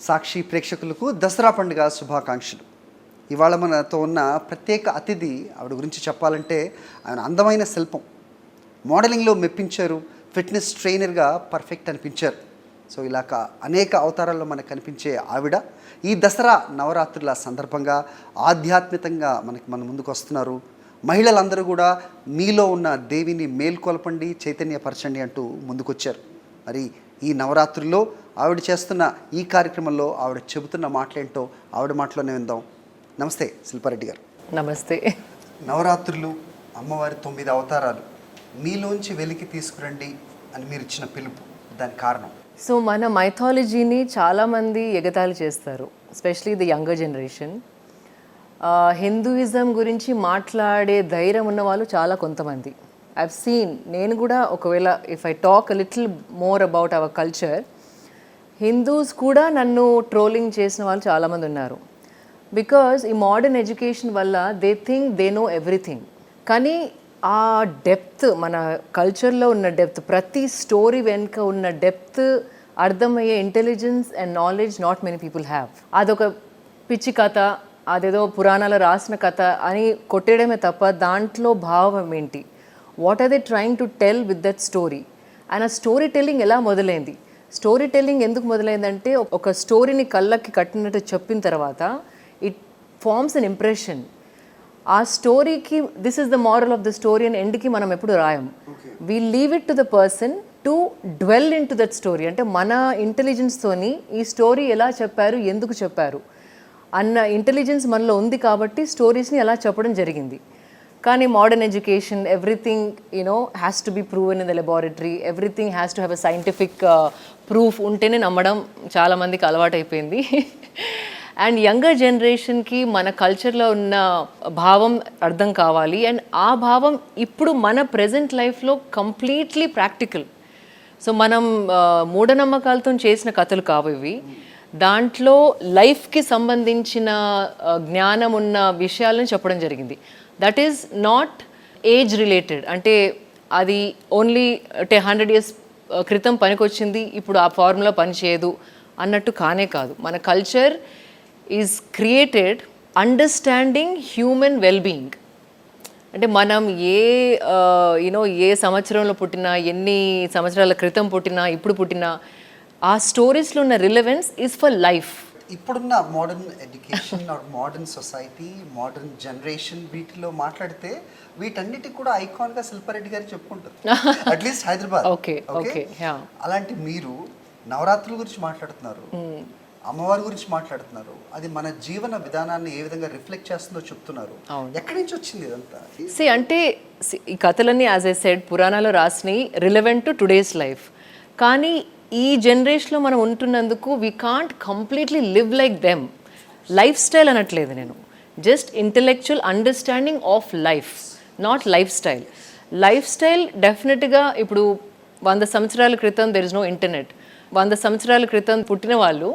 సాక్షి ప్రేక్షకులకు దసరా పండుగ శుభాకాంక్షలు. ఇవాళ మనతో ఉన్న ప్రత్యేక అతిథి, ఆవిడ గురించి చెప్పాలంటే ఆయన అందమైన శిల్పం. మోడలింగ్లో మెప్పించారు, ఫిట్నెస్ ట్రైనర్గా పర్ఫెక్ట్ అనిపించారు. సో ఇలాగ అనేక అవతారాల్లో మనకు కనిపించే ఆవిడ ఈ దసరా నవరాత్రుల సందర్భంగా ఆధ్యాత్మికంగా మన ముందుకు వస్తున్నారు. మహిళలందరూ కూడా మీలో ఉన్న దేవిని మేల్కొల్పండి, చైతన్యపరచండి అంటూ ముందుకొచ్చారు. మరి ఈ నవరాత్రుల్లో ఆవిడ చేస్తున్న ఈ కార్యక్రమంలో ఆవిడ చెబుతున్న మాటలేంటో ఆవిడ మాటలోనే విందాం. నమస్తే శిల్పారెడ్డి గారు. నమస్తే. నవరాత్రులు, అమ్మవారి 9 అవతారాలు మీలోంచి వెలికి తీసుకురండి అని మీరు ఇచ్చిన పిలుపు, దానికి కారణం? సో మన మైథాలజీని చాలామంది ఎగతాళి చేస్తారు, especially the younger generation. Hinduism గురించి మాట్లాడే ధైర్యం ఉన్న వాళ్ళు చాలా కొంతమంది. ఐవ్ సీన్, నేను కూడా ఒకవేళ if I talk little more about our culture, Hindus కూడా నన్ను ట్రోలింగ్ చేసిన వాళ్ళు చాలామంది ఉన్నారు. బికాజ్ ఈ మోడర్న్ ఎడ్యుకేషన్ వల్ల they think they know everything. కానీ ఆ డెప్త్, మన కల్చర్లో ఉన్న డెప్త్, ప్రతి స్టోరీ వెనుక ఉన్న డెప్త్ అర్థమయ్యే intelligence and knowledge not many people have. అదొక పిచ్చి కథ, అదేదో పురాణాలు రాసిన కథ అని కొట్టేయడమే తప్ప దాంట్లో భావం ఏంటి, what are they trying to tell with that story. And ఆ స్టోరీ టెల్లింగ్ ఎలా మొదలైంది, స్టోరీ టెల్లింగ్ ఎందుకు మొదలైందంటే ఒక స్టోరీని కళ్ళకి కట్టినట్టు చెప్పిన తర్వాత ఇట్ ఫార్మ్స్ అన్ ఇంప్రెషన్. ఆ స్టోరీకి this is the moral of the story అని ఎండ్కి మనం ఎప్పుడు రాయం. We leave it to the person to dwell in to that story. అంటే మన ఇంటెలిజెన్స్తోని ఈ స్టోరీ ఎలా చెప్పారు, ఎందుకు చెప్పారు అన్న ఇంటెలిజెన్స్ మనలో ఉంది కాబట్టి స్టోరీస్ని ఎలా చెప్పడం జరిగింది. కానీ modern education, everything has to be proven in the laboratory, everything has to have a scientific proof ఉంటేనే నమ్మడం చాలామందికి అలవాటైపోయింది. అండ్ యంగర్ జనరేషన్కి మన కల్చర్లో ఉన్న భావం అర్థం కావాలి. అండ్ ఆ భావం ఇప్పుడు మన ప్రజెంట్ లైఫ్లో కంప్లీట్లీ ప్రాక్టికల్. సో మనం మూఢనమ్మకాలతో చేసిన కథలు కావు ఇవి. దాంట్లో లైఫ్కి సంబంధించిన జ్ఞానం ఉన్న విషయాలను చెప్పడం జరిగింది. That is not age related. అంటే అది ఓన్లీ 100 years క్రితం పనికొచ్చింది, ఇప్పుడు ఆ ఫార్ములా పనిచేయదు అన్నట్టు కానే కాదు. మన culture is created understanding human wellbeing. అంటే మనం ఏ సంవత్సరంలో పుట్టినా, ఎన్ని సంవత్సరాల క్రితం పుట్టినా, ఇప్పుడు పుట్టినా, ఆ స్టోరీస్లో ఉన్న రిలవెన్స్ ఈజ్ ఫర్ లైఫ్. ఇప్పుడున్న modern education or modern society, modern generation, వీటిలో మాట్లాడితే వీటన్నిటికి కూడా ఐకాన్గా శిల్పారెడ్డి గారు చెప్పుకుంటారు, అట్లీస్ట్ హైదరాబాద్. ఓకే. అలాంటి మీరు నవరాత్రుల గురించి మాట్లాడుతున్నారు, అమ్మవారి గురించి మాట్లాడుతున్నారు, అది మన జీవన విధానాన్ని ఏ విధంగా రిఫ్లెక్ట్ చేస్తుందో చెప్తున్నారు. ఎక్కడి నుంచి వచ్చింది ఇదంతా? అంటే ఈ కథలన్నీ యాజ్ ఐ సెడ్ పురాణాలు రాసినవి, రిలవెంట్ టు టుడేస్ లైఫ్. కానీ ఈ జనరేషన్లో మనం ఉంటున్నందుకు we can't completely live like them. Life style అనట్లేదు నేను, just intellectual understanding of life, not life style. Life style డెఫినెట్గా ఇప్పుడు 100 సంవత్సరాల క్రితం దెర్ ఇస్ నో ఇంటర్నెట్. 100 సంవత్సరాల క్రితం పుట్టిన వాళ్ళు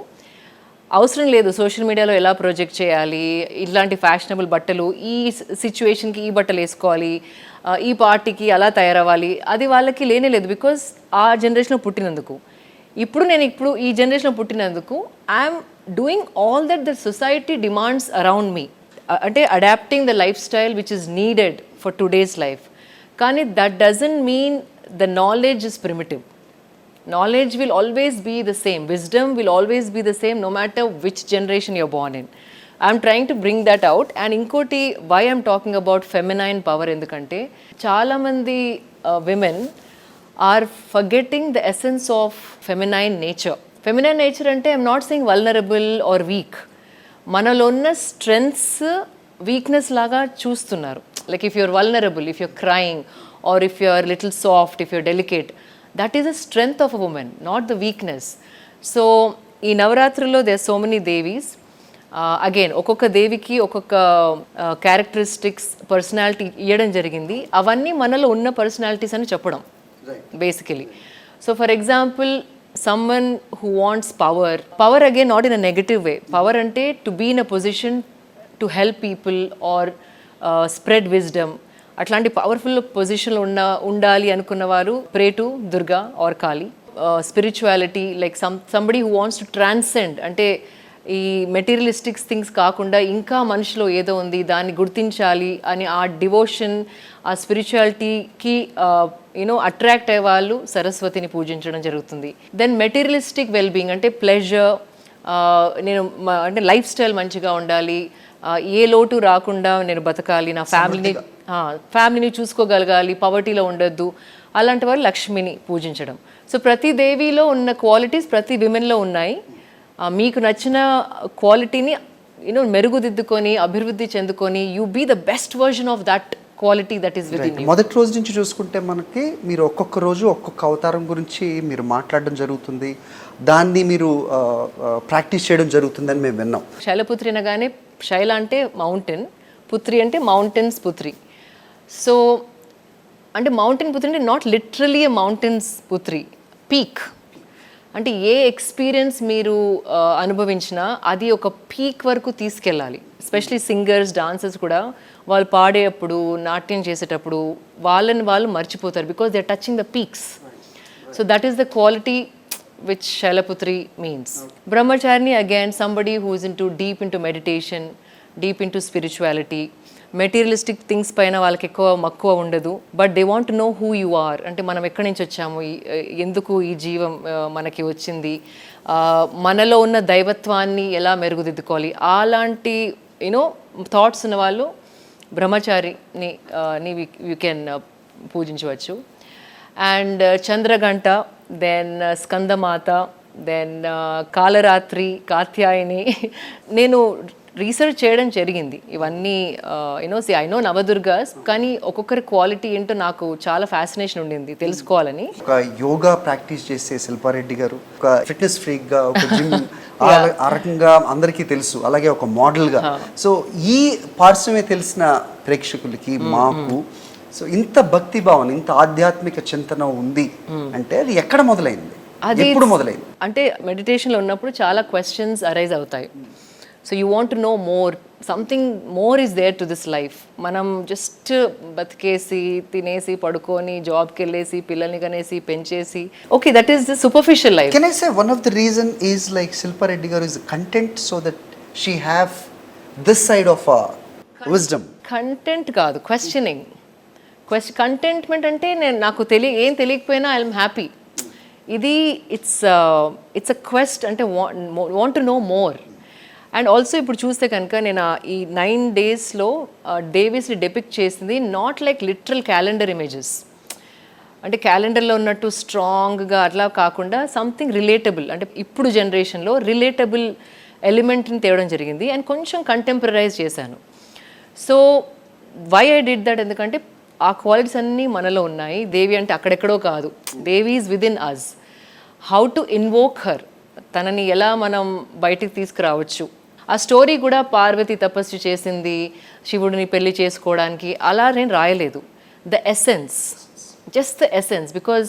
అవసరం లేదు సోషల్ మీడియాలో ఎలా ప్రొజెక్ట్ చేయాలి, ఇట్లాంటి ఫ్యాషనబుల్ బట్టలు, ఈ సిచ్యువేషన్కి ఈ బట్టలు వేసుకోవాలి, ఈ పార్టీకి అలా తయారవ్వాలి, అది వాళ్ళకి లేనే లేదు. బికాజ్ ఆ జనరేషన్లో పుట్టినందుకు. ఇప్పుడు ఈ జనరేషన్లో పుట్టినందుకు I'm doing all that the society demands around me. అంటే adapting the life style which is needed for today's life. కానీ that doesn't mean the knowledge is primitive. Knowledge will always be the same. Wisdom will always be the same no matter which generation you're born in. I'm trying to bring that out. And inkoti, why I'm talking about feminine power endukante chaala mandi women are forgetting the essence of feminine nature. Feminine nature ante I'm not saying vulnerable or weak. Manalo unna strengths weakness laga choostunnaru. Like if you're vulnerable, if you're crying, or if you're little soft, if you're delicate, that is a strength of a woman, not the weakness. So in navaratrilo there are so many devis. Again okokka deviki okokka characteristics, personality iyadam jarigindi. Avanni manalo unna personalities ani cheppadam basically. So for example, someone who wants power again not in a negative way. Power ante to be in a position to help people or spread wisdom. అట్లాంటి powerful పొజిషన్లో ఉండాలి అనుకున్న వారు pray to Durga or Kali. Spirituality like somebody who wants to transcend, అంటే ఈ మెటీరియలిస్టిక్స్ things కాకుండా ఇంకా మనిషిలో ఏదో ఉంది దాన్ని గుర్తించాలి అని ఆ డివోషన్, ఆ స్పిరిచువాలిటీకి అట్రాక్ట్ అయ్యే వాళ్ళు సరస్వతిని పూజించడం జరుగుతుంది. దెన్ మెటీరియలిస్టిక్ వెల్బీయింగ్ అంటే ప్లెజర్, అంటే లైఫ్ స్టైల్ మంచిగా ఉండాలి, ఏ లోటు రాకుండా నేను బతకాలి, నా ఫ్యామిలీని చూసుకోగలగాలి, పవర్టీలో ఉండొద్దు, అలాంటి వారు లక్ష్మిని పూజించడం. సో ప్రతి దేవిలో ఉన్న క్వాలిటీస్ ప్రతి విమెన్లో ఉన్నాయి. మీకు నచ్చిన క్వాలిటీని మెరుగుదిద్దుకొని అభివృద్ధి చెందుకొని you be the best version of that quality that is within you. మొదటి రోజు నుంచి చూసుకుంటే మనకి మీరు ఒక్కొక్క రోజు ఒక్కొక్క అవతారం గురించి మీరు మాట్లాడడం జరుగుతుంది, దాన్ని మీరు ప్రాక్టీస్ చేయడం జరుగుతుందని మేము విన్నాం. శైలపుత్రి అనగానే శైల అంటే మౌంటైన్, పుత్రి అంటే మౌంటైన్స్ పుత్రి. సో అంటే మౌంటైన్ పుత్రి అంటే నాట్ లిటరలీ ఎ మౌంటైన్స్ పుత్రి, పీక్. అంటే ఏ ఎక్స్పీరియన్స్ మీరు అనుభవించినా అది ఒక పీక్ వరకు తీసుకెళ్ళాలి. ఎస్పెషలీ సింగర్స్, డాన్సర్స్ కూడా వాళ్ళు పాడేటప్పుడు, నాట్యం చేసేటప్పుడు వాళ్ళని వాళ్ళు మర్చిపోతారు because they are touching the peaks. So that is the quality which Shailaputri means. Brahmacharini again somebody who is deep into meditation, deep into spirituality. Materialistic things పైన వాళ్ళకి ఎక్కువ మక్కువ ఉండదు, but they want to know who you are. అంటే మనం ఎక్కడి నుంచి వచ్చాము, ఎందుకు ఈ జీవం మనకి వచ్చింది, మనలో ఉన్న దైవత్వాన్ని ఎలా మెరుగుదిద్దుకోవాలి, అలాంటి థాట్స్ ఉన్న వాళ్ళు బ్రహ్మచారిని యూ కెన్ పూజించవచ్చు. And Chandraghanta, then Skandamata, then Kalaratri, Katyayani. నేను రీసెర్చ్ చేయడం జరిగింది ఇవన్నీ. ఐ నో నవదుర్గాస్, కానీ ఒక్కొక్కరి క్వాలిటీ ఏంటో నాకు చాలా ఫ్యాసినేషన్ ఉండింది తెలుసుకోవాలని. ఒక యోగా ప్రాక్టీస్ చేసే శిల్పారెడ్డి గారు, ఒక ఫిట్నెస్ ఫ్రీక్ గా, ఒక జిమ్ ఆ రకంగా అందరికీ తెలుసు, అలాగే ఒక మోడల్ గా. సో ఈ పార్శ్వమే తెలిసిన ప్రేక్షకులకి, మాకు, సో ఇంత భక్తి భావన, ఇంత ఆధ్యాత్మిక చింతన ఉంది అంటే అది ఎక్కడ మొదలైంది, ఎప్పుడు మొదలైంది? అంటే మెడిటేషన్లో ఉన్నప్పుడు చాలా క్వశ్చన్స్ అరైజ్ అవుతాయి. So you want to know more, something more is there to this life. మనం జస్ట్ బతికేసి, తినేసి, పడుకొని, జాబ్కి వెళ్ళేసి, పిల్లల్ని కనేసి, పెంచేసి, okay, that is the superficial life. Can I say one of the reason is like Shilpa Reddy గారు is content, so that she have this side of wisdom. Content కాదు, క్వశ్చనింగ్. కంటెంట్మెంట్ అంటే నాకు ఏం తెలియకపోయినా ఐఎమ్ హ్యాపీ. ఇది ఇట్స్ అ క్వెస్ట్, అంటే want to know more. And also ఇప్పుడు చూస్తే కనుక నేను ఈ 9 daysలో డేవిస్ని డెపిక్ట్ చేసింది not like literal calendar images, అంటే క్యాలెండర్లో ఉన్నట్టు స్ట్రాంగ్గా అట్లా కాకుండా సంథింగ్ రిలేటబుల్, అంటే ఇప్పుడు జనరేషన్లో రిలేటబుల్ ఎలిమెంట్ని తేవడం జరిగింది. అండ్ కొంచెం కంటెంపరైజ్ చేశాను. So why I did that, ఎందుకంటే ఆ క్వాలిటీస్ అన్నీ మనలో ఉన్నాయి. దేవి అంటే అక్కడెక్కడో కాదు, Devi is within us. How to invoke her, తనని ఎలా మనం బయటికి తీసుకురావచ్చు. ఆ స్టోరీ కూడా పార్వతి తపస్సు చేసింది శివుడిని పెళ్లి చేసుకోవడానికి, అలా నేను రాయలేదు. The essence, just the essence. Because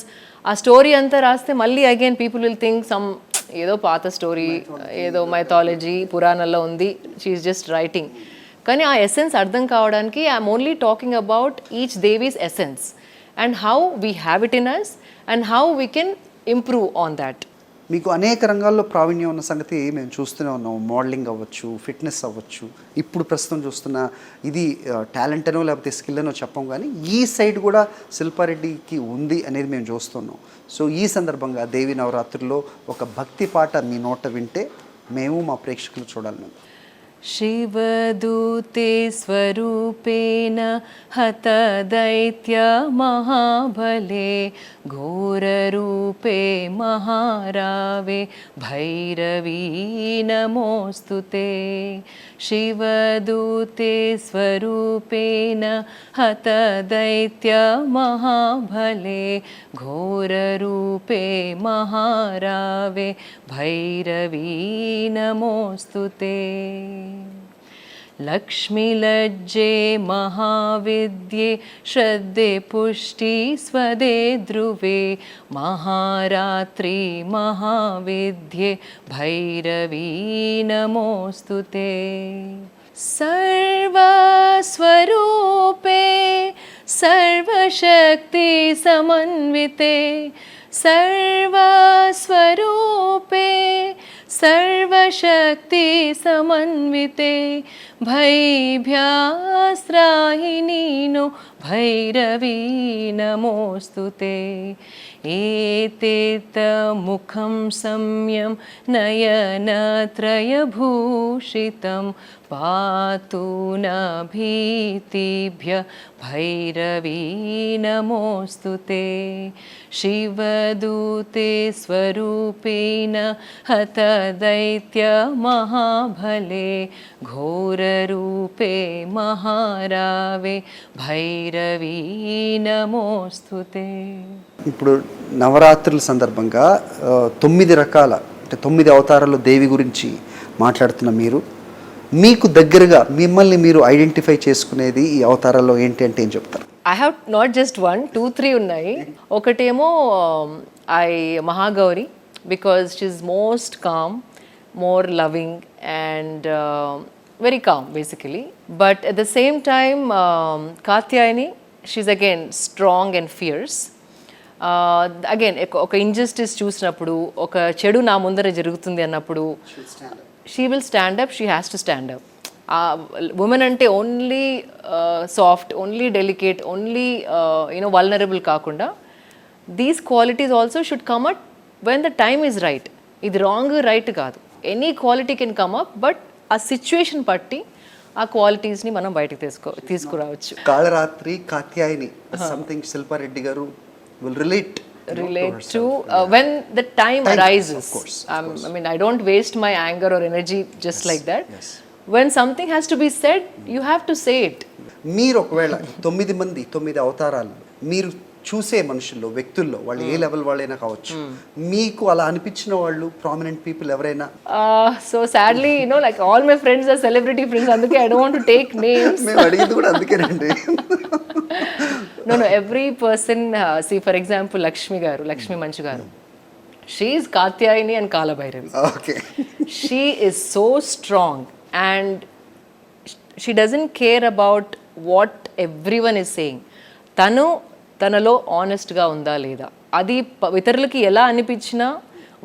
ఆ స్టోరీ అంతా రాస్తే మళ్ళీ అగైన్ పీపుల్ విల్ థింక్ ఏదో పాత స్టోరీ, ఏదో మైథాలజీ పురాణంలో ఉంది, షీఈస్ జస్ట్ రైటింగ్. కానీ ఆ ఎసెన్స్ అర్థం కావడానికి I'm only talking about each దేవీస్ essence and how we have it in us and how we can improve on that. మీకు అనేక రంగాల్లో ప్రావీణ్యం ఉన్న సంగతి మేము చూస్తూనే ఉన్నాం. మోడలింగ్ అవ్వచ్చు, ఫిట్నెస్ అవ్వచ్చు, ఇప్పుడు ప్రస్తుతం చూస్తున్న ఇది టాలెంట్ అనో లేకపోతే స్కిల్ అనో చెప్పం, కానీ ఈ సైడ్ కూడా శిల్పారెడ్డికి ఉంది అనేది మేము చూస్తున్నాం. సో ఈ సందర్భంగా దేవి నవరాత్రుల్లో ఒక భక్తి పాట మీ నోట వింటే మేము మా ప్రేక్షకులు చూడాలి. మేము शिवदूते स्वरूपेण हतदैत्य महाबले घोररूपे महारावे भैरवी नमोऽस्तु ते. शिवदूते स्वरूपेण हतदैत्य महाबले घोररूपे महारावे भैरवी नमोऽस्तु ते. लक्ष्मीलज्जे महाविद्ये श्रद्धे पुष्टि स्वदे ध्रुवे महारात्रि महाविद्ये भैरवी नमोऽस्तु ते. सर्वस्वरूपे सर्वशक्ति समन्विते सर्वस्वरूपे सर्वशक्ति समन्विते भैभ्यास्त्राहिनी नो भैरवी नमोस्तुते एतेत मुखं सम्यं नयनत्रयभूषितं पातु न भीतिभ्य भैरवी नमोस्तुते शिवदूते स्वरूपेण हतदैत्यमहाभले घोररूपे महारावे भैरवी नमोस्तुते. ఇప్పుడు నవరాత్రుల సందర్భంగా 9 రకాల అంటే 9 అవతారాల్లో దేవి గురించి మాట్లాడుతున్న మీరు, మీకు దగ్గరగా మిమ్మల్ని మీరు ఐడెంటిఫై చేసుకునేది ఈ అవతారాల్లో ఏంటి అంటే ఏం చెప్తారు? ఐ హ్యావ్ నాట్ జస్ట్ 1, 2, 3 ఉన్నాయి. ఒకటేమో Mahagauri, because she's most calm, more loving and very calm basically. But at the same time Katyayani, she's again strong and fierce. Again ఒక ఇంజస్టిస్ చూసినప్పుడు, ఒక చెడు నా ముందర జరుగుతుంది అన్నప్పుడు she will stand up, she has to stand up. Women అంటే only soft, only delicate, only vulnerable కాకుండా these qualities also should come up when the time is right. ఇది రాంగ్ రైట్ కాదు, any quality can come up, but ఆ situation బట్టి ఆ క్వాలిటీస్ని మనం బయటకు తీసుకురావచ్చు. కాళరాత్రి కాత్యాయని సంథింగ్ శిల్పారెడ్డి గారు will relate to when the time arises. I mean, I don't waste my anger or energy just like that. When something has to be said, you have to say it. మీరు ఒకవేళ 9 మంది 9 అవతారాలు మీరు చూసే మనుషుల్లో, వ్యక్తుల్లో, వాళ్ళు ఏ లెవెల్ వాళ్ళైనా కావచ్చు, మీకు అలా అనిపించిన వాళ్ళు ప్రామినెంట్ పీపుల్ ఎవరైనా? So sadly, like all my friends are celebrity friends, అందుకే I don't want to take names. మేము అడిగింది కూడా అందుకేనండి. No, every person, see for example Lakshmi Manchu garu, she is Katyayani and Kala Bhairavi. Okay. She is so strong and she doesn't care about what everyone is saying. తనలో ఆనెస్ట్గా ఉందా లేదా, అది ఇతరులకి ఎలా అనిపించినా,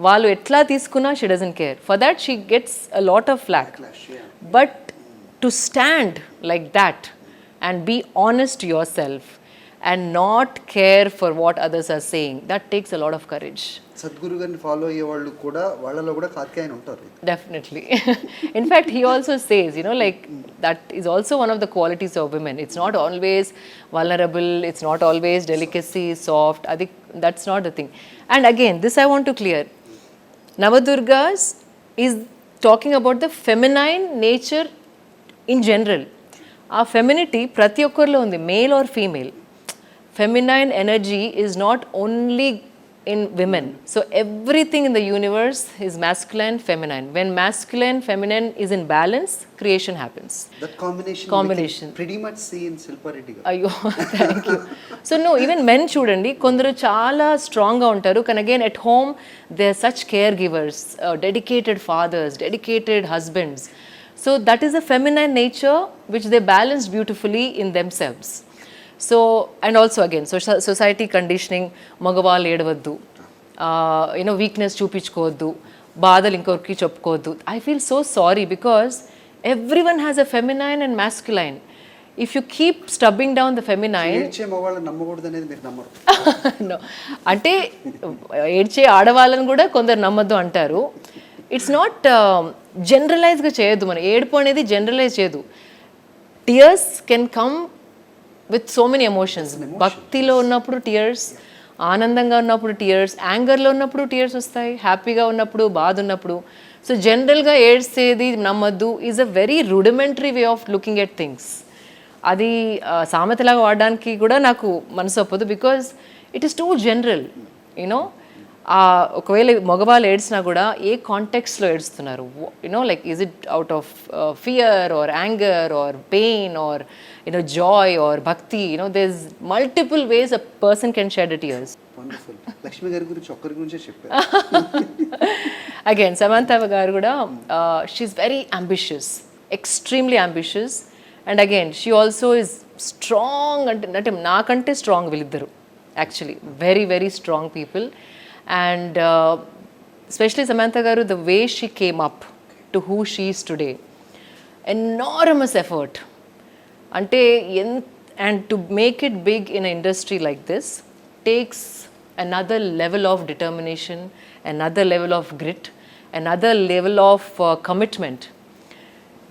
వాళ్ళు ఎట్లా తీసుకున్నా she doesn't care. For that she gets a lot of flak. But to stand like that and be honest yourself and not care for what others are saying, that takes a lot of courage. Sadhguru గారిని follow అయ్యే వాళ్ళు కూడా, వాళ్ళలో కూడా కాత్యాయని ఉంటారు. Definitely. In fact, he also says, like that is also one of the qualities of women. It's not always vulnerable, it's not always delicacy, soft. That's not the thing. And again, this I want to clear. Navadurgas is talking about the feminine nature in general. ఆ femininity ప్రతి ఒక్కరిలో ఉంది, male or female. Feminine energy is not only in women. So everything in the universe is masculine, feminine. When masculine, feminine is in balance, creation happens. That combination pretty much see in Shilpa-Reddy garu. Ayyo, thank you. So no, even men chudandi, kondaru chaala strong ga untaru. Can again at home they are such caregivers, dedicated fathers, dedicated husbands. So that is a feminine nature which they balance beautifully in themselves. So, and also again, society conditioning, మగవాళ్ళు ఏడవద్దు, weakness చూపించుకోవద్దు, బాధలు ఇంకొకరికి చెప్పుకోవద్దు. I feel so sorry because every one has a feminine and masculine. If you keep stubbing down the feminine, no అంటే ఏడ్చే ఆడవాళ్ళని కూడా కొందరు నమ్మద్దు అంటారు. ఇట్స్ నాట్ జనరలైజ్గా చేయొద్దు. మనం ఏడుపు అనేది జనరలైజ్ చేయదు. Tears can come with so many emotions. భక్తిలో ఉన్నప్పుడు టీయర్స్, ఆనందంగా ఉన్నప్పుడు టీయర్స్, యాంగర్లో ఉన్నప్పుడు టీయర్స్ వస్తాయి, హ్యాపీగా ఉన్నప్పుడు, బాధ ఉన్నప్పుడు. సో జనరల్గా ఏడ్చేది నమ్మద్దు is a very rudimentary way of looking at things. అది సామెతలాగా వాడడానికి కూడా నాకు మనసు ఒప్పదు, because it is too general. ఒకవేళ మగవాళ్ళు ఏడ్చినా కూడా ఏ కాంటెక్స్లో ఏడుస్తున్నారు, like is it out of fear or anger or pain or joy or bhakti, there's multiple ways a person can shed a tears. Wonderful. Lakshmi garu gurinchi okkari gurinche chepparu. Again, Samantha garu kuda, she's very ambitious, extremely ambitious, and again she also is strong అంటే నాకంటే strong వీళ్ళిద్దరు actually very very strong people and especially Samantha గారు the way she came up to who she is today enormous effort అంటే and to make it big in a industry like this takes another level of determination, another level of grit, another level of commitment.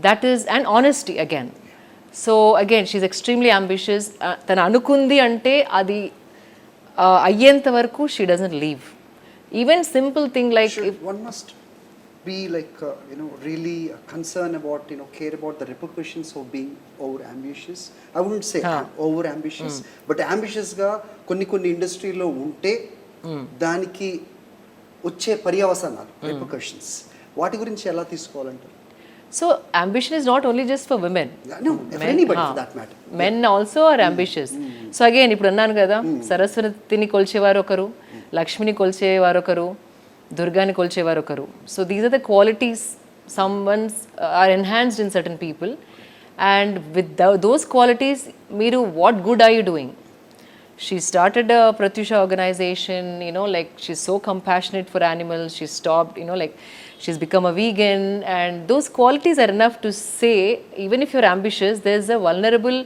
That is, and honesty again. So again, she's extremely ambitious. Tana anukundi ante adi ayyenta varaku she doesn't leave. Even simple thing like one must be like really concerned about care about the repercussions of being over ambitious. I wouldn't say over ambitious, but ambitious ga కొన్ని ఇండస్ట్రీలో ఉంటే దానికి వచ్చే పర్యవసానాలు repercussions వాటి గురించి ఎలా తీసుకోవాలంటారు? So ambition is not only just for women. No, for anybody for that matter. Men also are ambitious. So again, ఇప్పుడు అన్నాను కదా, సరస్వతిని కొల్చేవారు ఒకరు, లక్ష్మిని కొల్చేవారు ఒకరు, దుర్గాని కొల్చేవారు ఒకరు. So these are the qualities someone's are enhanced in certain people, and with those qualities మీరు what good are you doing? She started a Pratyusha organization, like she's so compassionate for animals. She stopped, like she's become a vegan, and those qualities are enough to say, even if you're ambitious, there's a vulnerable,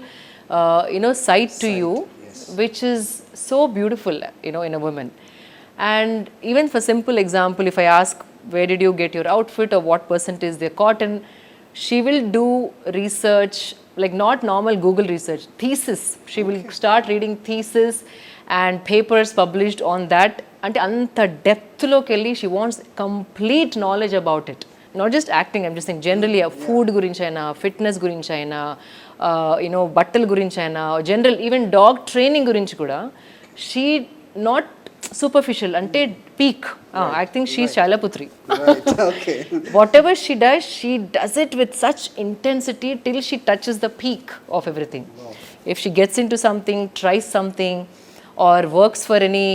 side to you, yes, which is so beautiful, in a woman. And even for simple example, if I ask, where did you get your outfit or what % is their cotton, she will do research, like not normal Google research, thesis. She will start reading thesis and papers published on that. Ante anta depth lo kelli she wants complete knowledge about it. Not just acting, I'm just saying generally food gurinchi aina, fitness gurinchi aina, battal gurinchi aina, general even dog training gurinchi kuda. She not superficial ante peak. I think she's Shailaputri. Right, okay. Whatever she does it with such intensity till she touches the peak of everything. Wow. If she gets into something, tries something, or works for any,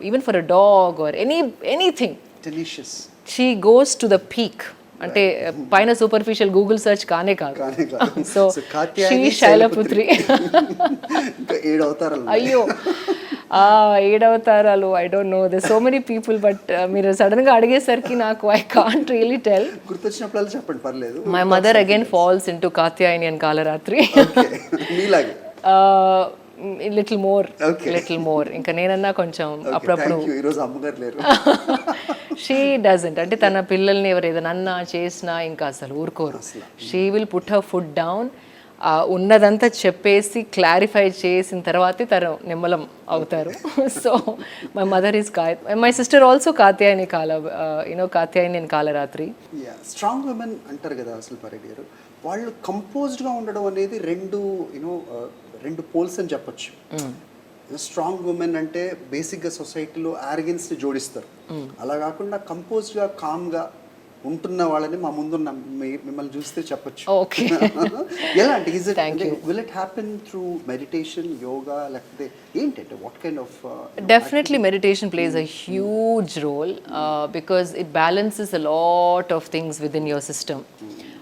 even for a dog or anything, Delicious. she goes to the peak. అంటే పైన superficial Google search కానే కాదు. So she Shailaputri. ఇంకా 7 అవతారాలు. అయ్యో 7 అవతారాలు, I don't know, they so many people, but మీరు sudden గా అడిగేసరికి నాకు ఐ కాంట్ రియలీ టెల్. గుర్తొచ్చినప్పుడు చెప్పండి, పర్లేదు. My mother again falls into Katyayani and Kalaratri. మీలాగే లిటిల్ మోర్. ఇంకా నేనన్నా కొంచెం అప్పుడప్పుడు. ఈరోజు అమ్మగారు లేరు. షీ డజంట్, అంటే తన పిల్లల్ని ఎవరు ఏదైనా అన్నా చేసినా ఇంకా అసలు ఊరుకోరు. She will put her food down, ఉన్నదంతా చెప్పేసి క్లారిఫై చేసిన తర్వాతే తను నిమ్మలం అవుతారు. So my mother is my sister also Katyayani Katyayani and Kalaratri. Strong women అంటారు కదా అసలు పరెడ్డి గారు, వాళ్ళు కంపోజ్డ్గా ఉండడం అనేది రెండు పోల్స్ అని చెప్పొచ్చు. స్ట్రాంగ్ ఉమెన్ అంటే బేసిక్గా సొసైటీలో ఆర్గెన్స్ని జోడిస్తారు. అలా కాకుండా కంపోజ్డ్గా కామ్గా ఉంటున్న వాళ్ళని మా ముందున్న మిమ్మల్ని చూస్తే చెప్పొచ్చు. ఓకే. ఎలా అంటే will it happen through meditation, yoga, లేకపోతే ఏంటంటే what kind of? Definitely meditation plays a huge role because it balances a lot of things within your system.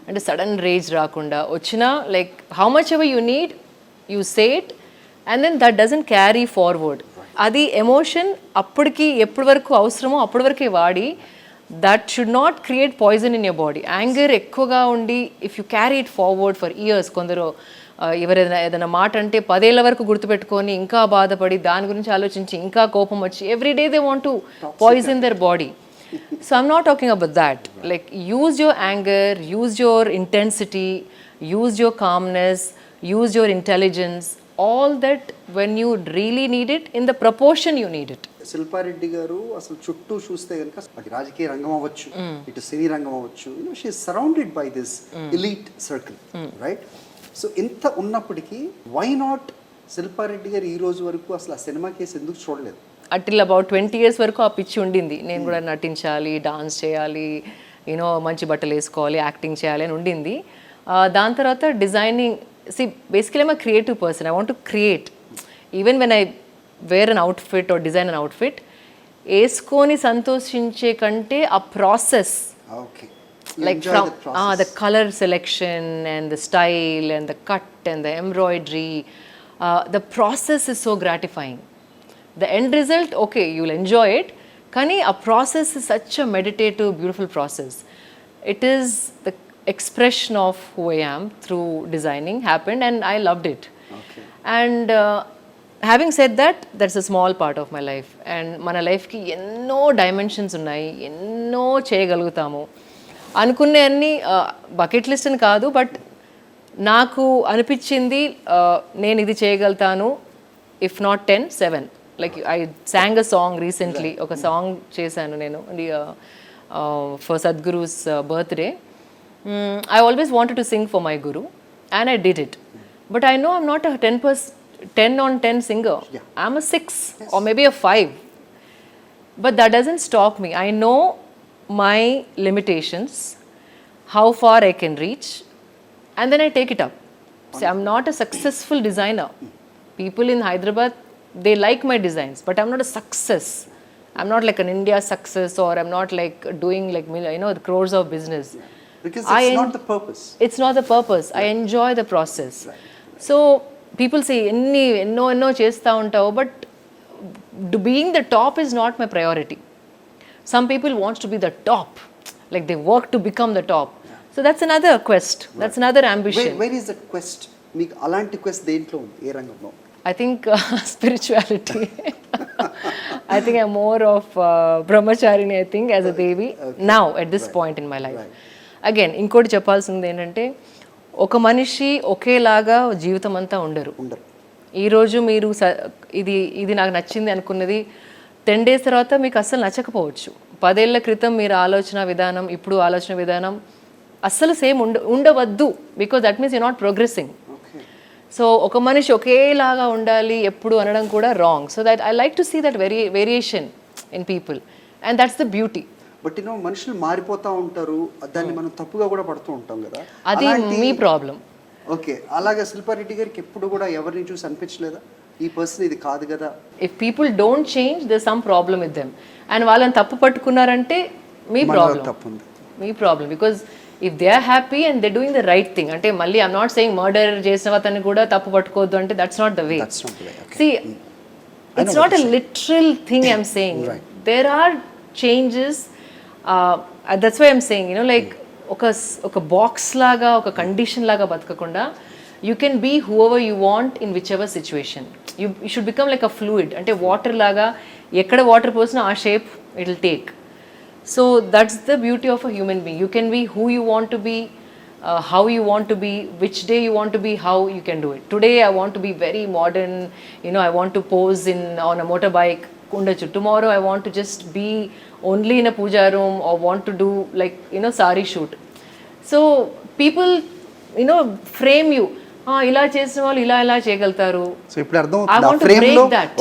అంటే సడన్ రేజ్ రాకుండా వచ్చినా, like how much ever you need you say it and then that doesn't carry forward. అది emotion అప్పటికి ఎప్పటి వరకు అవసరమో అప్పటి వరకే వాడి, that should not create poison in your body. Anger ఎక్కువగా ఉండి if you carry it forward for years, కొందరు ఎవరైనా ఏదైనా మాట అంటే 10 ఏళ్ల వరకు గుర్తుపెట్టుకొని ఇంకా బాధపడి దాని గురించి ఆలోచించి ఇంకా కోపం వచ్చి every day they want to poison their body. So I'm not talking about that. Like use your anger, use your intensity, use your calmness, use your intelligence, all that when you really need it, in the proportion you need it. Shilpa Reddy గారు అసలు చుట్టూ చూస్తే కనుక అటు రాజకీయ రంగం అవ్వచ్చు, ఇటు సినీ రంగం అవ్వచ్చు, she is surrounded by this elite circle, right? So ఇంత ఉన్నప్పటికీ వై నాట్ శిల్పారెడ్డి గారు ఈ రోజు వరకు అసలు ఆ సినిమా కేసు ఎందుకు చూడలేదు? అటిల్ అబౌట్ 20 years వరకు ఆ పిచ్చి ఉండింది. నేను కూడా నటించాలి, డాన్స్ చేయాలి, మంచి బట్టలు వేసుకోవాలి, యాక్టింగ్ చేయాలి అని ఉండింది. దాని తర్వాత designing, basically I'm a creative person. I want to create. Even when I wear an outfit or design an outfit, వేసుకొని సంతోషించే కంటే ఆ process, like enjoy from the process. the color selection and the style and the cut and the embroidery. The process is so gratifying. The end result, okay, you'll enjoy it. Kani a process is such a meditative, beautiful process. It is the expression of who I am through designing happened, and I loved it. Okay. And having said that, that's a small part of my life. And మన లైఫ్కి ఎన్నో dimensions ఉన్నాయి, ఎన్నో చేయగలుగుతాము. అనుకునే అన్ని bucket list అని కాదు, బట్ నాకు అనిపించింది నేను ఇది చేయగలుగుతాను. If not 10, 7. Like I sang a song recently, ఒక సాంగ్ చేశాను నేను for Sadhguru's birthday. I always wanted to sing for my guru, and I did it. But I know I'm not a 10 on 10 singer. Yeah. I'm a 6 or maybe a 5. But that doesn't stop me. I know my limitations, how far I can reach, and then I take it up. See, I'm not a successful designer. People in Hyderabad, they like my designs, but I'm not a success. I'm not like an India success, or I'm not like doing like the crores of business. Because it's not the purpose. It's not the purpose. I enjoy the process. So people say ఎన్నో చేస్తూ ఉంటావు, but being the top is not my priority. Some people want to be the top, like they work to become the top. So that's another quest. That's another ambition. Where is that quest? మీకు అలాంటి quest దేంట్లో ఉంది, ఏ రంగంలో? I think spirituality. I think I'm more of brahmacharini, I think, as a devi now at this point in my life. Again, ఇంకోటి చెప్పాల్సింది ఏంటంటే, ఒక మనిషి ఒకేలాగా జీవితం అంతా ఉండరు. ఈరోజు మీరు ఇది నాకు నచ్చింది అనుకున్నది 10 days తర్వాత మీకు అస్సలు నచ్చకపోవచ్చు. 10 ఏళ్ల క్రితం మీరు ఆలోచన విధానం, ఇప్పుడు ఆలోచన విధానం అస్సలు సేమ్ ఉండవద్దు. Because that means you not progressing. So ఒక మనిషి ఒకేలాగా ఉండాలి ఎప్పుడు అనడం కూడా wrong. So that I like to see that variation in people, and that's the beauty. But మనుషులు మారిపోతూ ఉంటారు, దాన్ని మనం తప్పుగా కూడా పడుతూ ఉంటాం కదా, అది మీ ప్రాబ్లం. ఓకే, అలాగే శిల్పారెడ్డి గారికి ఎప్పుడు కూడా ఎవరిని చూసి అనిపించలేదా ఈ పర్సన్ ఇది కాదు కదా? If people don't change, there some problem with them. And వాళ్ళని తప్పు పట్టుకున్నారంటే మీ ప్రాబ్లం, తప్పుంది, మీ problem. Because if they are happy and they doing the right thing, అంటే మళ్ళీ ఐఎమ్ నాట్ సెయింగ్ మర్డర్ చేసిన అతన్ని కూడా తప్పు పట్టుకోవద్దు అంటే that's not the way. See, it's not a literal thing I'm saying. There are changes. That's why I'm saying, like ఒక box లాగా, ఒక కండిషన్ లాగా బతకకుండా you can be whoever you want in whichever situation. You should become like a fluid. అంటే water లాగా, ఎక్కడ water పోసినా ఆ shape it will take. So that's the beauty of a human being. You can be who you want to be, how you want to be, which day you want to be, how you can do it. Today I want to be very modern, I want to pose on a motorbike undachu. Tomorrow I want to just be only in a puja room, or want to do like sari shoot. So people frame you, ఇలా చేసిన వాళ్ళు ఇలా చేయగలుగుతారు. So ఇప్పుడు అర్థం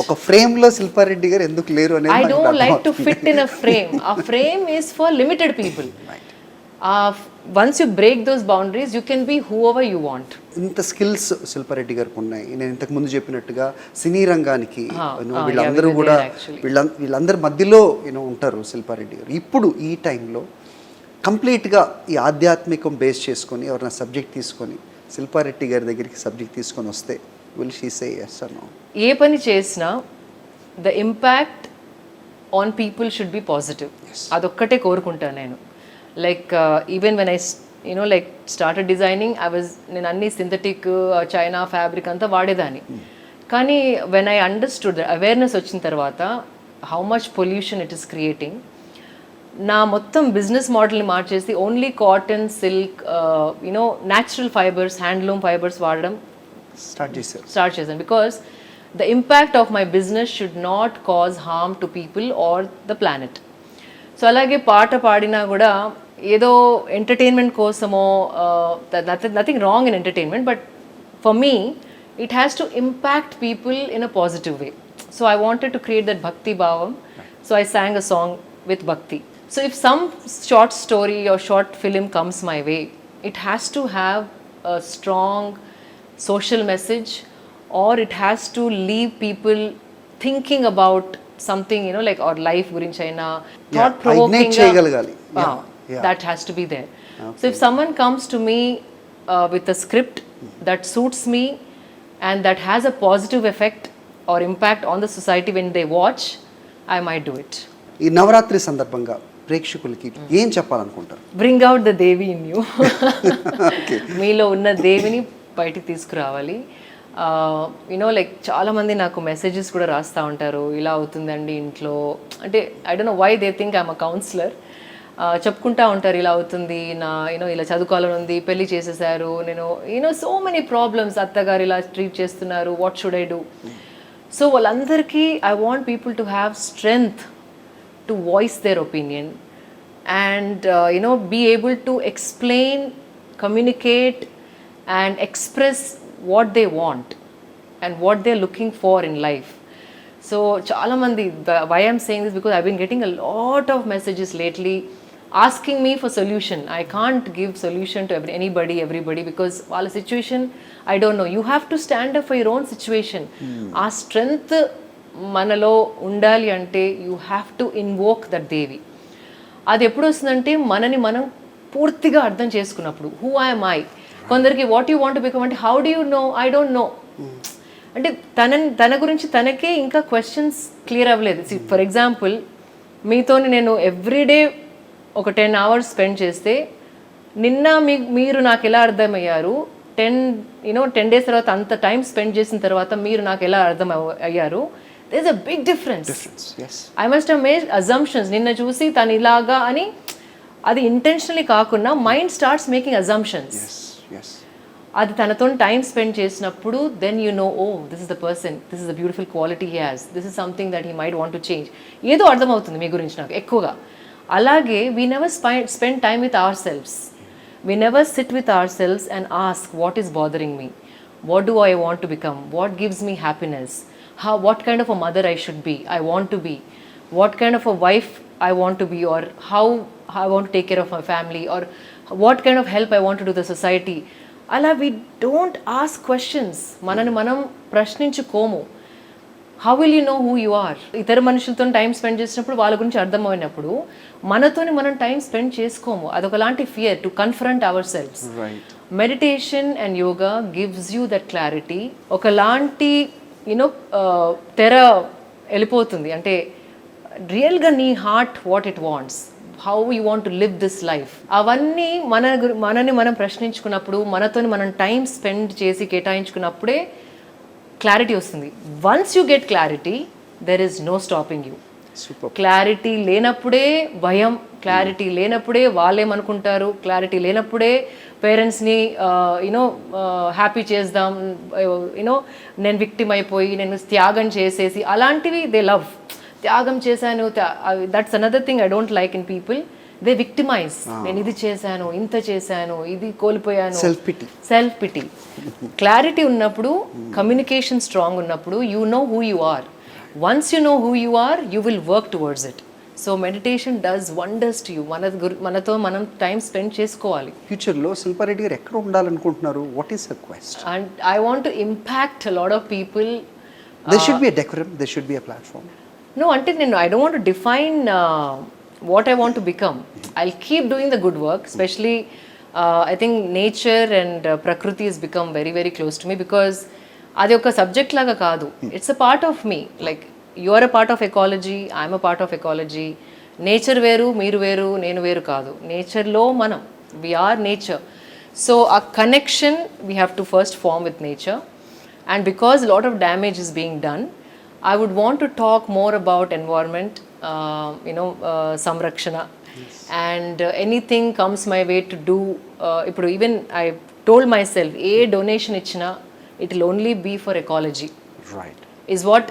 ఒక frame లో శిల్పారెడ్డి గారు ఎందుకు లేరు అనేది. I don't like to fit in a frame. A frame is for limited people. Once you break those boundaries, you can be whoever you want. ఇంత స్కిల్స్ శిల్పారెడ్డి గారికి ఉన్నాయి. నేను ఇంతకు ముందు చెప్పినట్టుగా సినీ రంగానికి వీళ్ళందరూ కూడా వీళ్ళందరి మధ్యలో ఉంటారు శిల్పారెడ్డి గారు. ఇప్పుడు ఈ టైంలో కంప్లీట్గా ఈ ఆధ్యాత్మికం బేస్ చేసుకొని ఎవరైనా సబ్జెక్ట్ తీసుకొని శిల్పారెడ్డి గారి దగ్గరికి సబ్జెక్ట్ తీసుకొని వస్తే will she say yes or no? ఏ పని చేసినా the impact on people should be positive. అదొక్కటే కోరుకుంటాను నేను. Like even when I started designing, నేను అన్ని సింథటిక్ చైనా ఫ్యాబ్రిక్ అంతా వాడేదాన్ని. కానీ when I understood the awareness వచ్చిన తర్వాత how much pollution it is creating, నా మొత్తం బిజినెస్ మోడల్ని మార్చేసి only cotton, silk, natural fibres, handloom fibres వాడడం స్టార్ట్ చేశాను. Because the impact of my business should not cause harm to people or the planet. So అలాగే పాట పాడినా కూడా ఏదో ఎంటర్టైన్మెంట్ కోసమో, nothing wrong in entertainment, but for me it has to impact people in a positive way. So I wanted to create that భక్తి భావం. So I sang a song with bhakti. So if some short story or short film comes my way, it has to have a strong social message, or it has to leave people thinking about something, like or life గురించి అయినా thought provoking చేయగలగాలి. Yeah. That has to be there. So if someone comes to me with a script that suits me and that has a positive effect or impact on the society when they watch, I might do it. ఈ నవరాత్రి సందర్భంగా ప్రేక్షకులకి ఏం చెప్పాలనుకుంటారు? Bring out the Devi in you. Okay. మీలో ఉన్న దేవిని బయటికి తీసుకురావాలి. యూనో లైక్ చాలామంది నాకు మెసేజెస్ కూడా రాస్తూ ఉంటారు, ఇలా అవుతుందండి ఇంట్లో అంటే. I don't know why they think I'm a counsellor. చెప్పుకుంటా ఉంటారు, ఇలా అవుతుంది నా ఇలా చదువుకోవాలని ఉంది, పెళ్లి చేసేసారు, నేను సో మెనీ ప్రాబ్లమ్స్, అత్తగారు ఇలా ట్రీట్ చేస్తున్నారు, what should I do. So వాళ్ళందరికీ I want people to have strength to voice their opinion and be able to explain, communicate and express what they want and what they're looking for in life. So chala mandi, why I'm saying this, because I've been getting a lot of messages lately asking me for solution. I can't give solution to everybody because wala situation I don't know. You have to stand up for your own situation. Our strength మనలో ఉండాలి అంటే you have to invoke that Devi. అది ఎప్పుడు వస్తుందంటే మనని మనం పూర్తిగా అర్థం చేసుకున్నప్పుడు. Who I'm I. కొందరికి what you want to become అంటే how do you know, I don't know. అంటే తన గురించి తనకే ఇంకా క్వశ్చన్స్ క్లియర్ అవ్వలేదు. ఫర్ ఎగ్జాంపుల్, మీతోని నేను ఎవ్రీడే ఒక 10 hours స్పెండ్ చేస్తే నిన్న మీరు నాకు ఎలా అర్థమయ్యారు, 10 days తర్వాత అంత టైం స్పెండ్ చేసిన తర్వాత మీరు నాకు ఎలా అర్థం అయ్యారు. There's a big difference. Yes. I must have made assumptions. నిన్న చూసి తను ఇలాగా అని, అది ఇంటెన్షనలీ కాకుండా మైండ్ స్టార్ట్స్ మేకింగ్ అజంప్షన్స్. అది తనతో టైం స్పెండ్ చేసినప్పుడు then you know, oh this is the person, this is the beautiful quality he has, this is something that he might want to change. ఏదో అర్థమవుతుంది మీ గురించి నాకు ఎక్కువగా. అలాగే we never spend time with ourselves. We never sit with ourselves and ask what is bothering me, what do I want to become, what gives me happiness, what kind of a mother I should be, I want to be, what kind of a wife I want to be, or how I want to take care of my family, or what kind of help I want to do the society. Ala we don't ask questions. Manani manam prashninchukomu. How will you know who you are? ఇతర మనుషులతో time spend చేసినప్పుడు వాళ్ళ గురించి అర్థమైనప్పుడు మనతోని మనం time spend చేసుకోము. అదొకలాంటి fear to confront ourselves. Meditation and yoga gives you that clarity. ఒకలాంటి తెర వెళ్ళిపోతుంది. అంటే రియల్గా నీ heart what it wants, how you want to live this life, అవన్నీ మనని మనం ప్రశ్నించుకున్నప్పుడు, మనతో మనం టైం స్పెండ్ చేసి కేటాయించుకున్నప్పుడే క్లారిటీ వస్తుంది. Once you get clarity, there is no stopping you. Clarity లేనప్పుడే భయం, క్లారిటీ లేనప్పుడే వాళ్ళేమనుకుంటారు, క్లారిటీ లేనప్పుడే పేరెంట్స్ని హ్యాపీ చేద్దాం, నేను విక్టిమ్ అయిపోయి నేను త్యాగం చేసేసి, అలాంటివి దే లవ్. త్యాగం చేశాను, that's another thing I don't like in people. They victimize. నేను ఇది చేశాను, ఇంత చేశాను, ఇది కోల్పోయాను. Self pity. క్లారిటీ ఉన్నప్పుడు, కమ్యూనికేషన్ స్ట్రాంగ్ ఉన్నప్పుడు, you know who you are. Once you know who you are, you will work towards it. So meditation does wonders to you. మనతో మనం టైం స్పెండ్ చేసుకోవాలి. ఫ్యూచర్లో శిల్పారెడ్డి గారు ఎక్కడ ఉండాలనుకుంటున్నారు? What is her quest? And I want to impact a lot of people. There should be a decorum, there should be a platform. No, అంటే నేను I don't want to define what I want to become. I'll keep doing the good work, especially I think nature and prakriti has become very very close to me because అది ఒక subject లాగా కాదు. It's a part of me. Like you are a part of ecology, I'm a part of ecology. Nature వేరు, మీరు వేరు, నేను వేరు కాదు. నేచర్లో మనం, వీఆర్ నేచర్. సో ఆ connection we have to first form with nature. And because lot of damage is being done, I would want to talk more about environment, సంరక్షణ. And anything comes my way to do. ఇప్పుడు even I told my self, A donation ఇచ్చినా it will only be for ecology. Right. Is what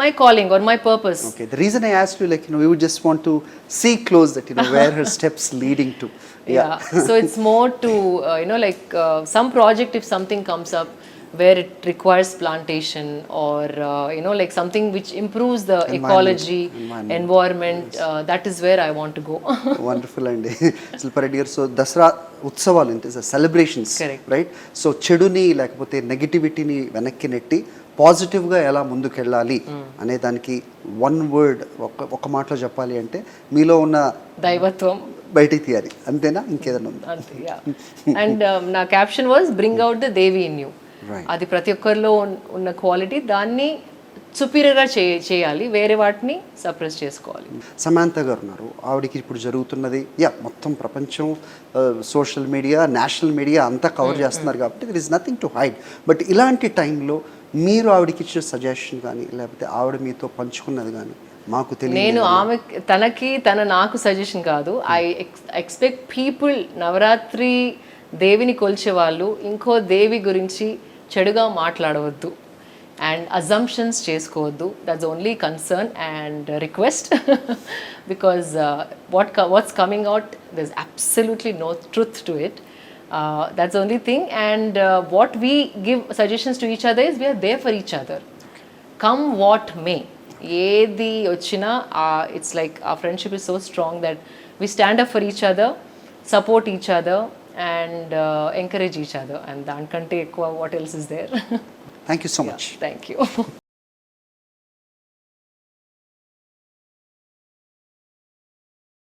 my calling or my purpose. Okay. The reason I asked you, we would just want to see close that, where her steps leading to. Yeah. So it's more to, some project, if something comes up where it requires plantation or, like something which improves the ecology, environment, that is where I want to go. Wonderful. And Shilpa Reddy, so Dasara Utsaval, it is a celebrations, right? So cheduni lekapothe negativity ni venakki netti positive గా ఎలా ముందుకెళ్ళాలి అనే దానికి one word, ఒక మాటలో చెప్పాలి అంటే మీలో ఉన్న బయటికి తీయాలి, అంతేనా? ఇంకేదైనా ఉందా? అంతే. అండ్ నా caption was bring out the Devi in you. Right. అది ప్రతి ఒక్కరిలో ఉన్న క్వాలిటీ, దాన్ని సుపీరియర్గా చేయాలి, వేరే వాటిని సప్రెస్ చేసుకోవాలి. సమాంత గారు ఉన్నారు, ఆవిడకి ఇప్పుడు జరుగుతున్నది మొత్తం ప్రపంచం, సోషల్ మీడియా, నేషనల్ మీడియా అంతా కవర్ చేస్తున్నారు కాబట్టి there is nothing to hide. But ఇలాంటి టైంలో మీరు ఆవిడకి ఇచ్చిన సజెషన్ కానీ లేకపోతే ఆవిడ మీతో పంచుకున్నది కానీ మాకు తెలియదు. నేను ఆమె తన నాకు సజెషన్ కాదు. ఐ ఎక్స్పెక్ట్ పీపుల్, నవరాత్రి దేవిని కొలిచే వాళ్ళు ఇంకో దేవి గురించి చెడుగా మాట్లాడవద్దు అండ్ అజంప్షన్స్ చేసుకోవద్దు. That's only concern and request. Because what's coming out, there is absolutely no truth to it. That's the only thing. And what we give suggestions to each other is we are there for each other. Come what may. Edi ochina, it's like our friendship is so strong that we stand up for each other, support each other, and encourage each other. And dankante ekkuva what else is there? Thank you so much. Thank you.